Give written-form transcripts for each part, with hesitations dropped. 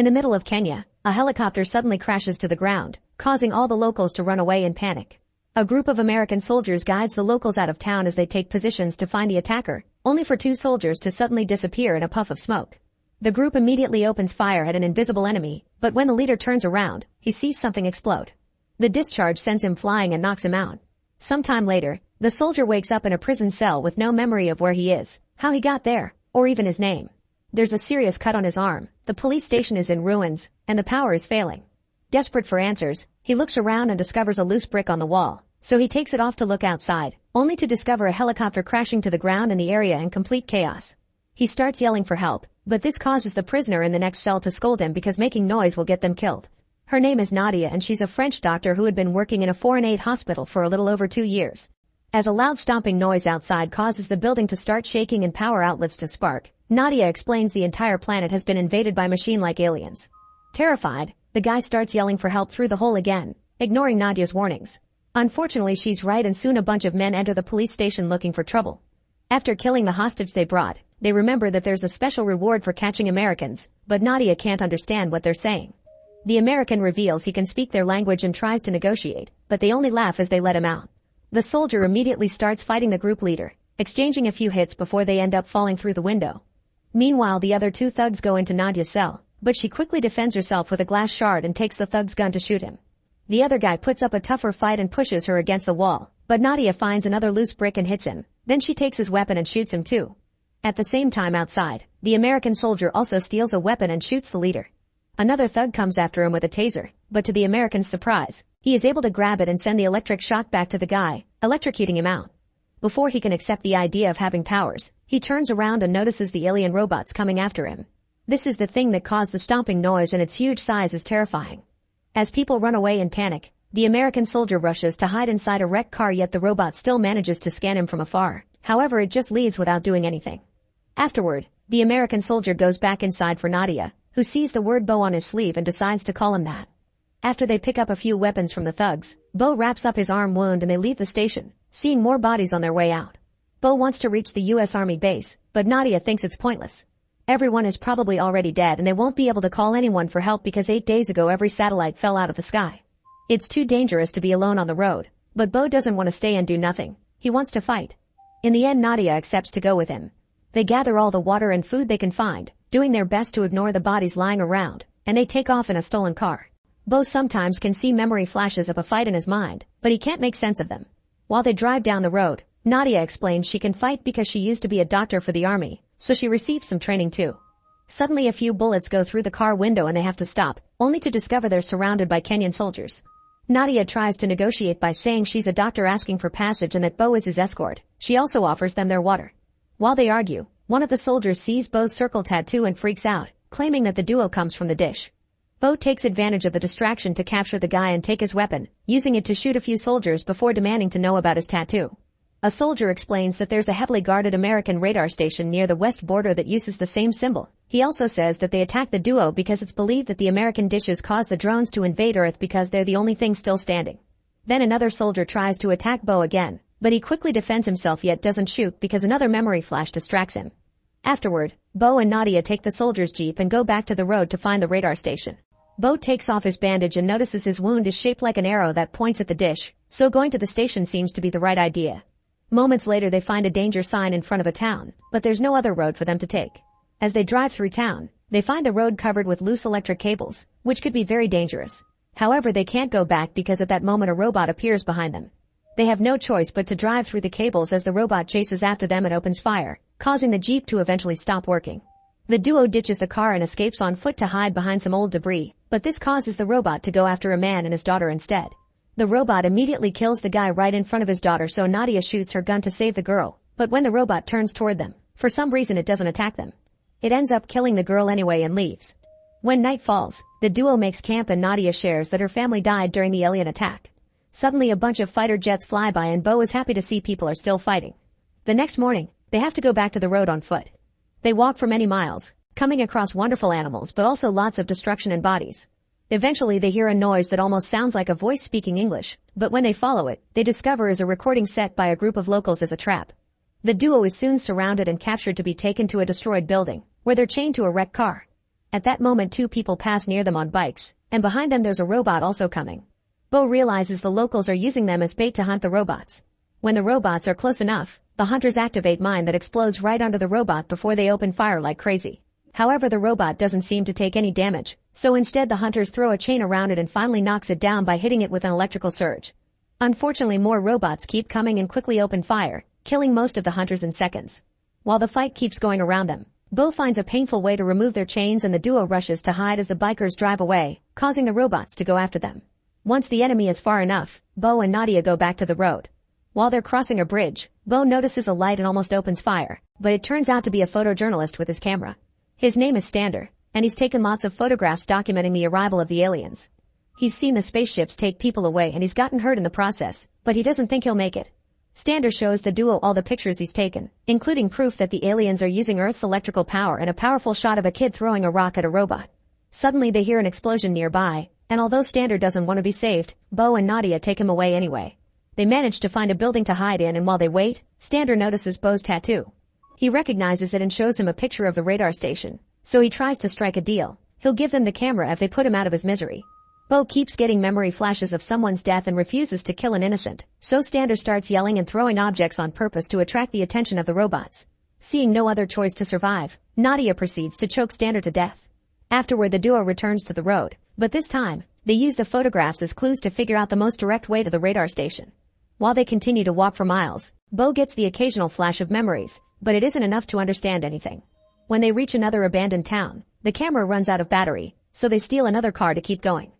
In the middle of Kenya, a helicopter suddenly crashes to the ground, causing all the locals to run away in panic. A group of American soldiers guides the locals out of town as they take positions to find the attacker, only for two soldiers to suddenly disappear in a puff of smoke. The group immediately opens fire at an invisible enemy, but when the leader turns around, he sees something explode. The discharge sends him flying and knocks him out. Sometime later, the soldier wakes up in a prison cell with no memory of where he is, how he got there, or even his name. There's a serious cut on his arm, the police station is in ruins, and the power is failing. Desperate for answers, he looks around and discovers a loose brick on the wall, so he takes it off to look outside, only to discover a helicopter crashing to the ground in the area in complete chaos. He starts yelling for help, but this causes the prisoner in the next cell to scold him because making noise will get them killed. Her name is Nadia and she's a French doctor who had been working in a foreign aid hospital for a little over 2 years. As a loud stomping noise outside causes the building to start shaking and power outlets to spark, Nadia explains the entire planet has been invaded by machine-like aliens. Terrified, the guy starts yelling for help through the hole again, ignoring Nadia's warnings. Unfortunately, she's right and soon a bunch of men enter the police station looking for trouble. After killing the hostage they brought, they remember that there's a special reward for catching Americans, but Nadia can't understand what they're saying. The American reveals he can speak their language and tries to negotiate, but they only laugh as they let him out. The soldier immediately starts fighting the group leader, exchanging a few hits before they end up falling through the window. Meanwhile, the other two thugs go into Nadia's cell, but she quickly defends herself with a glass shard and takes the thug's gun to shoot him. The other guy puts up a tougher fight and pushes her against the wall, but Nadia finds another loose brick and hits him. Then she takes his weapon and shoots him too. At the same time outside, the American soldier also steals a weapon and shoots the leader. Another thug comes after him with a taser, but to the American's surprise, he is able to grab it and send the electric shock back to the guy, electrocuting him out. Before he can accept the idea of having powers, he turns around and notices the alien robots coming after him. This is the thing that caused the stomping noise and its huge size is terrifying. As people run away in panic, the American soldier rushes to hide inside a wrecked car, yet the robot still manages to scan him from afar. However, it just leaves without doing anything. Afterward, the American soldier goes back inside for Nadia, who sees the word Bo on his sleeve and decides to call him that. After they pick up a few weapons from the thugs, Bo wraps up his arm wound and they leave the station, seeing more bodies on their way out. Bo wants to reach the U.S. Army base, but Nadia thinks it's pointless. Everyone is probably already dead and they won't be able to call anyone for help because 8 days ago every satellite fell out of the sky. It's too dangerous to be alone on the road, but Bo doesn't want to stay and do nothing. He wants to fight. In the end, Nadia accepts to go with him. They gather all the water and food they can find, doing their best to ignore the bodies lying around, and they take off in a stolen car. Bo sometimes can see memory flashes of a fight in his mind, but he can't make sense of them. While they drive down the road, Nadia explains she can fight because she used to be a doctor for the army, so she receives some training too. Suddenly a few bullets go through the car window and they have to stop, only to discover they're surrounded by Kenyan soldiers. Nadia tries to negotiate by saying she's a doctor asking for passage and that Bo is his escort. She also offers them their water. While they argue, one of the soldiers sees Bo's circle tattoo and freaks out, claiming that the duo comes from the dish. Bo takes advantage of the distraction to capture the guy and take his weapon, using it to shoot a few soldiers before demanding to know about his tattoo. A soldier explains that there's a heavily guarded American radar station near the west border that uses the same symbol. He also says that they attacked the duo because it's believed that the American dishes caused the drones to invade Earth because they're the only thing still standing. Then another soldier tries to attack Bo again, but he quickly defends himself yet doesn't shoot because another memory flash distracts him. Afterward, Bo and Nadia take the soldier's jeep and go back to the road to find the radar station. Bo takes off his bandage and notices his wound is shaped like an arrow that points at the dish, so going to the station seems to be the right idea. Moments later they find a danger sign in front of a town, but there's no other road for them to take. As they drive through town, they find the road covered with loose electric cables, which could be very dangerous. However, they can't go back because at that moment a robot appears behind them. They have no choice but to drive through the cables as the robot chases after them and opens fire, causing the jeep to eventually stop working. The duo ditches the car and escapes on foot to hide behind some old debris, but this causes the robot to go after a man and his daughter instead. The robot immediately kills the guy right in front of his daughter, so Nadia shoots her gun to save the girl, but when the robot turns toward them, for some reason it doesn't attack them. It ends up killing the girl anyway and leaves. When night falls, the duo makes camp and Nadia shares that her family died during the alien attack. Suddenly a bunch of fighter jets fly by and Bo is happy to see people are still fighting. The next morning, they have to go back to the road on foot. They walk for many miles, coming across wonderful animals but also lots of destruction and bodies. Eventually they hear a noise that almost sounds like a voice speaking English, but when they follow it, they discover is a recording set by a group of locals as a trap. The duo is soon surrounded and captured to be taken to a destroyed building, where they're chained to a wrecked car. At that moment, two people pass near them on bikes, and behind them there's a robot also coming. Bo realizes the locals are using them as bait to hunt the robots. When the robots are close enough, the hunters activate mine that explodes right under the robot before they open fire like crazy. However, the robot doesn't seem to take any damage, so instead the hunters throw a chain around it and finally knocks it down by hitting it with an electrical surge. Unfortunately, more robots keep coming and quickly open fire, killing most of the hunters in seconds. While the fight keeps going around them, Bo finds a painful way to remove their chains and the duo rushes to hide as the bikers drive away, causing the robots to go after them. Once the enemy is far enough, Bo and Nadia go back to the road. While they're crossing a bridge, Bo notices a light and almost opens fire, but it turns out to be a photojournalist with his camera. His name is Stander, and he's taken lots of photographs documenting the arrival of the aliens. He's seen the spaceships take people away and he's gotten hurt in the process, but he doesn't think he'll make it. Stander shows the duo all the pictures he's taken, including proof that the aliens are using Earth's electrical power and a powerful shot of a kid throwing a rock at a robot. Suddenly they hear an explosion nearby, and although Stander doesn't want to be saved, Bo and Nadia take him away anyway. They manage to find a building to hide in, and while they wait, Stander notices Bo's tattoo. He recognizes it and shows him a picture of the radar station, so he tries to strike a deal. He'll give them the camera if they put him out of his misery. Bo keeps getting memory flashes of someone's death and refuses to kill an innocent, so Stander starts yelling and throwing objects on purpose to attract the attention of the robots. Seeing no other choice to survive, Nadia proceeds to choke Stander to death. Afterward, the duo returns to the road, but this time, they use the photographs as clues to figure out the most direct way to the radar station. While they continue to walk for miles, Bo gets the occasional flash of memories, but it isn't enough to understand anything. When they reach another abandoned town, the camera runs out of battery, so they steal another car to keep going.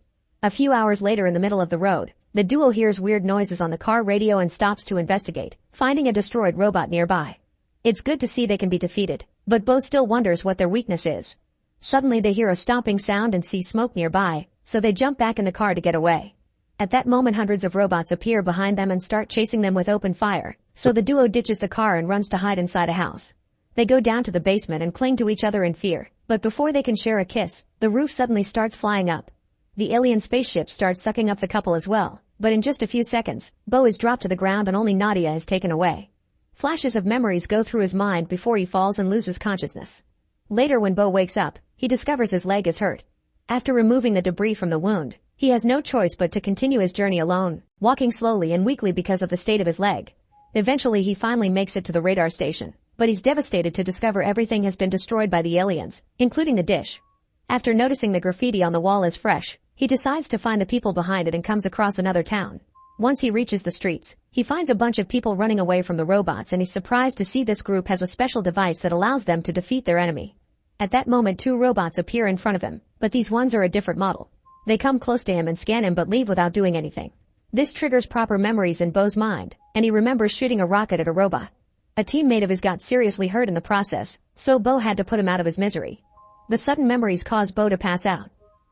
A few hours later, in the middle of the road, the duo hears weird noises on the car radio and stops to investigate, finding a destroyed robot nearby. It's good to see they can be defeated, but Bo still wonders what their weakness is. Suddenly they hear a stomping sound and see smoke nearby, so they jump back in the car to get away. At that moment, hundreds of robots appear behind them and start chasing them with open fire, so the duo ditches the car and runs to hide inside a house. They go down to the basement and cling to each other in fear, but before they can share a kiss, the roof suddenly starts flying up. The alien spaceship starts sucking up the couple as well, but in just a few seconds, Bo is dropped to the ground and only Nadia is taken away. Flashes of memories go through his mind before he falls and loses consciousness. Later, when Bo wakes up, he discovers his leg is hurt. After removing the debris from the wound, he has no choice but to continue his journey alone, walking slowly and weakly because of the state of his leg. Eventually he finally makes it to the radar station, but he's devastated to discover everything has been destroyed by the aliens, including the dish. After noticing the graffiti on the wall is fresh, he decides to find the people behind it and comes across another town. Once he reaches the streets, he finds a bunch of people running away from the robots and he's surprised to see this group has a special device that allows them to defeat their enemy. At that moment, two robots appear in front of him, but these ones are a different model. They come close to him and scan him but leave without doing anything. This triggers proper memories in Bo's mind, and he remembers shooting a rocket at a robot. A teammate of his got seriously hurt in the process, so Bo had to put him out of his misery. The sudden memories cause Bo to pass out.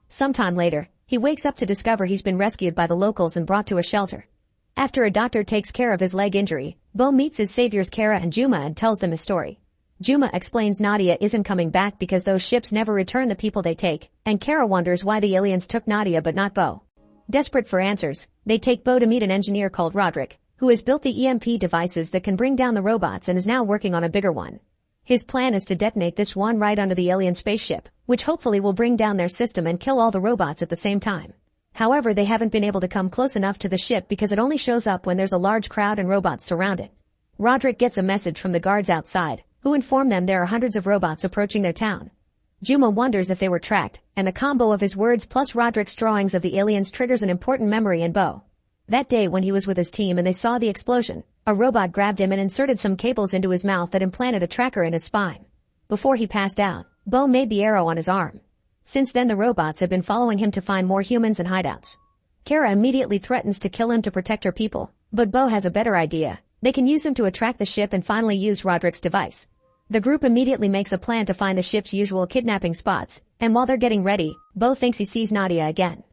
Sometime later, he wakes up to discover he's been rescued by the locals and brought to a shelter. After a doctor takes care of his leg injury, Bo meets his saviors Kara and Juma and tells them his story. Juma explains Nadia isn't coming back because those ships never return the people they take, and Kara wonders why the aliens took Nadia but not Bo. Desperate for answers, they take Bo to meet an engineer called Roderick, who has built the EMP devices that can bring down the robots and is now working on a bigger one. His plan is to detonate this one right under the alien spaceship, which hopefully will bring down their system and kill all the robots at the same time. However, they haven't been able to come close enough to the ship because it only shows up when there's a large crowd and robots surround it. Roderick gets a message from the guards outside, who inform them there are hundreds of robots approaching their town. Juma wonders if they were tracked, and the combo of his words plus Roderick's drawings of the aliens triggers an important memory in Bo. That day when he was with his team and they saw the explosion, a robot grabbed him and inserted some cables into his mouth that implanted a tracker in his spine. Before he passed out, Bo made the arrow on his arm. Since then the robots have been following him to find more humans and hideouts. Kara immediately threatens to kill him to protect her people, but Bo has a better idea. They can use him to attract the ship and finally use Roderick's device. The group immediately makes a plan to find the ship's usual kidnapping spots, and while they're getting ready, Bo thinks he sees Nadia again.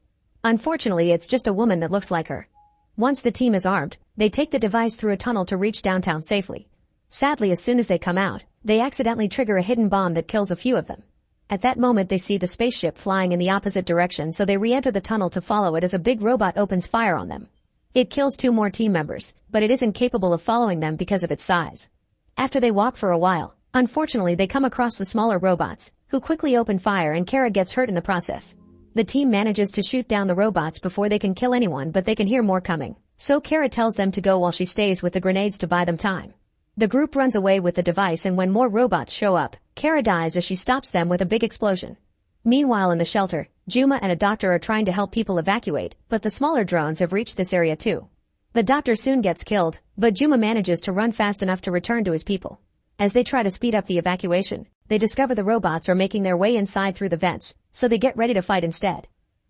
Unfortunately, it's just a woman that looks like her. Once the team is armed, they take the device through a tunnel to reach downtown safely. Sadly, as soon as they come out, they accidentally trigger a hidden bomb that kills a few of them. At that moment they see the spaceship flying in the opposite direction, so they re-enter the tunnel to follow it as a big robot opens fire on them. It kills two more team members, but it isn't capable of following them because of its size. After they walk for a while, unfortunately they come across the smaller robots, who quickly open fire and Kara gets hurt in the process. The team manages to shoot down the robots before they can kill anyone, but they can hear more coming. So Kara tells them to go while she stays with the grenades to buy them time. The group runs away with the device, and when more robots show up, Kara dies as she stops them with a big explosion. Meanwhile in the shelter, Juma and a doctor are trying to help people evacuate, but the smaller drones have reached this area too. The doctor soon gets killed, but Juma manages to run fast enough to return to his people. As they try to speed up the evacuation, they discover the robots are making their way inside through the vents, so they get ready to fight instead.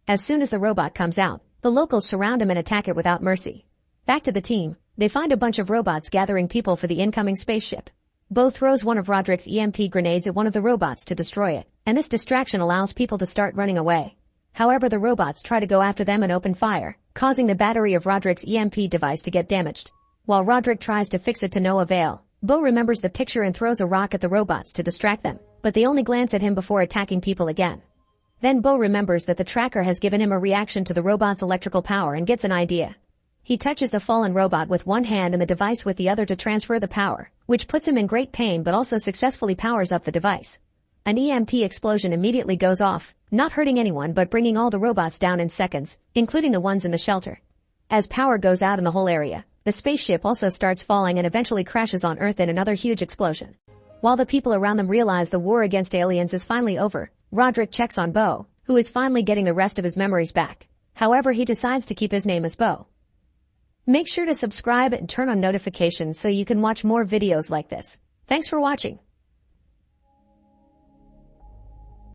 As soon as the robot comes out, the locals surround him and attack it without mercy. Back to the team, they find a bunch of robots gathering people for the incoming spaceship. Bo throws one of Roderick's EMP grenades at one of the robots to destroy it, and this distraction allows people to start running away. However, the robots try to go after them and open fire, causing the battery of Roderick's EMP device to get damaged. While Roderick tries to fix it to no avail, Bo remembers the picture and throws a rock at the robots to distract them, but they only glance at him before attacking people again. Then Bo remembers that the tracker has given him a reaction to the robot's electrical power and gets an idea. He touches a fallen robot with one hand and the device with the other to transfer the power, which puts him in great pain but also successfully powers up the device. An EMP explosion immediately goes off, not hurting anyone but bringing all the robots down in seconds, including the ones in the shelter. As power goes out in the whole area, the spaceship also starts falling and eventually crashes on Earth in another huge explosion. While the people around them realize the war against aliens is finally over, Roderick checks on Bo, who is finally getting the rest of his memories back. However, he decides to keep his name as Bo. Make sure to subscribe and turn on notifications so you can watch more videos like this. Thanks for watching.